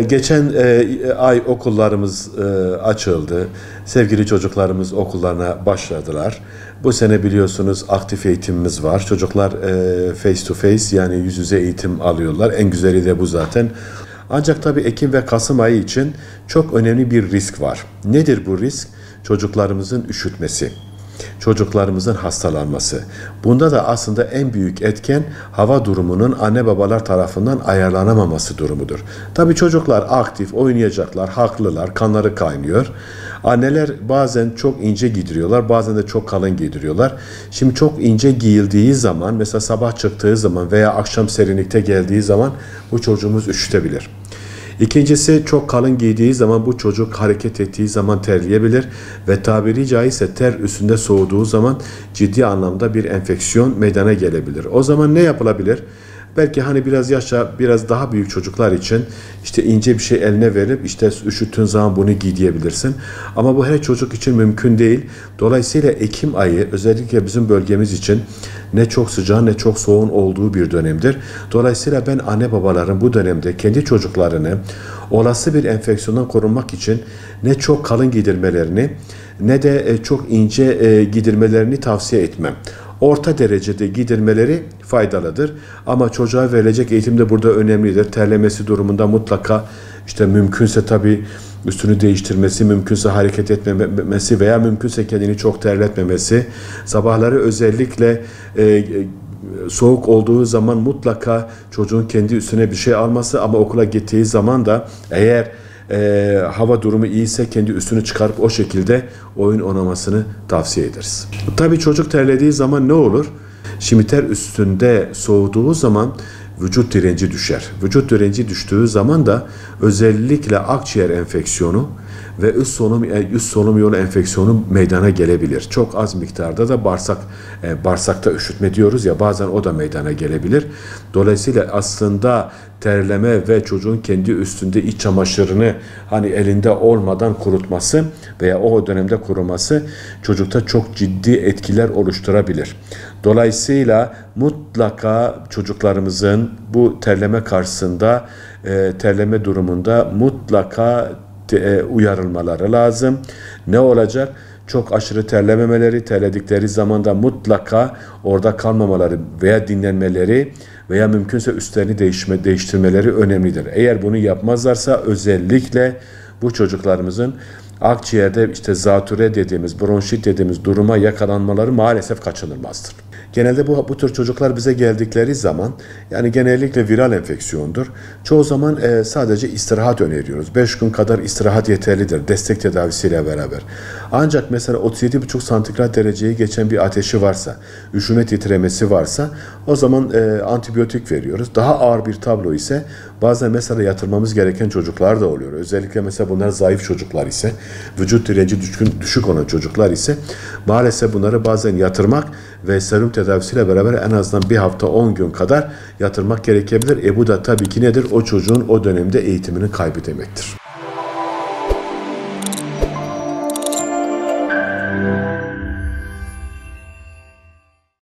Geçen ay okullarımız açıldı. Sevgili çocuklarımız okullarına başladılar. Bu sene biliyorsunuz aktif eğitimimiz var. Çocuklar face to face yani yüz yüze eğitim alıyorlar. En güzeli de bu zaten. Ancak tabii Ekim ve Kasım ayı için çok önemli bir risk var. Nedir bu risk? Çocuklarımızın üşütmesi. Çocuklarımızın hastalanması. Bunda da aslında en büyük etken hava durumunun anne babalar tarafından ayarlanamaması durumudur. Tabii çocuklar aktif oynayacaklar, haklılar, kanları kaynıyor. Anneler bazen çok ince giydiriyorlar, bazen de çok kalın giydiriyorlar. Şimdi çok ince giyildiği zaman, mesela sabah çıktığı zaman veya akşam serinlikte geldiği zaman bu çocuğumuz üşütebilir. İkincisi, çok kalın giydiği zaman bu çocuk hareket ettiği zaman terleyebilir ve tabiri caizse ter üstünde soğuduğu zaman ciddi anlamda bir enfeksiyon meydana gelebilir. O zaman ne yapılabilir? Belki hani biraz biraz daha büyük çocuklar için işte ince bir şey eline verip işte üşüttüğün zaman bunu giy diyebilirsin. Ama bu her çocuk için mümkün değil. Dolayısıyla Ekim ayı özellikle bizim bölgemiz için ne çok sıcağın ne çok soğuğun olduğu bir dönemdir. Dolayısıyla ben anne babaların bu dönemde kendi çocuklarını olası bir enfeksiyondan korunmak için ne çok kalın giydirmelerini ne de çok ince giydirmelerini tavsiye etmem. Orta derecede giydirmeleri faydalıdır. Ama çocuğa verilecek eğitim de burada önemlidir. Terlemesi durumunda mutlaka işte mümkünse tabii üstünü değiştirmesi, mümkünse hareket etmemesi veya mümkünse kendini çok terletmemesi. Sabahları özellikle soğuk olduğu zaman mutlaka çocuğun kendi üstüne bir şey alması ama okula gittiği zaman da eğer hava durumu iyiyse kendi üstünü çıkarıp o şekilde oyun oynamasını tavsiye ederiz. Tabii çocuk terlediği zaman ne olur? Şimdi ter üstünde soğuduğu zaman vücut direnci düşer. Vücut direnci düştüğü zaman da özellikle akciğer enfeksiyonu ve üst solunum yolu enfeksiyonu meydana gelebilir. Çok az miktarda da bağırsakta üşütme diyoruz ya, bazen o da meydana gelebilir. Dolayısıyla aslında terleme ve çocuğun kendi üstünde iç çamaşırını hani elinde olmadan kurutması veya o dönemde kuruması çocukta çok ciddi etkiler oluşturabilir. Dolayısıyla mutlaka çocuklarımızın bu terleme karşısında, terleme durumunda mutlaka uyarılmaları lazım. Ne olacak? Çok aşırı terlememeleri, terledikleri zaman da mutlaka orada kalmamaları veya dinlenmeleri veya mümkünse üstlerini değiştirmeleri önemlidir. Eğer bunu yapmazlarsa özellikle bu çocuklarımızın akciğerde işte zatüre dediğimiz, bronşit dediğimiz duruma yakalanmaları maalesef kaçınılmazdır. Genelde bu tür çocuklar bize geldikleri zaman yani genellikle viral enfeksiyondur. Çoğu zaman sadece istirahat öneriyoruz. 5 gün kadar istirahat yeterlidir destek tedavisiyle beraber. Ancak mesela 37,5 santigrat dereceyi geçen bir ateşi varsa, üşüme titremesi varsa o zaman antibiyotik veriyoruz. Daha ağır bir tablo ise bazen mesela yatırmamız gereken çocuklar da oluyor. Özellikle mesela bunlar zayıf çocuklar ise, vücut direnci düşük olan çocuklar ise maalesef bunları bazen yatırmak ve serum tedavisiyle beraber en azından bir hafta 10 gün kadar yatırmak gerekebilir. Bu da tabii ki nedir? O çocuğun o dönemde eğitimini kaybı demektir.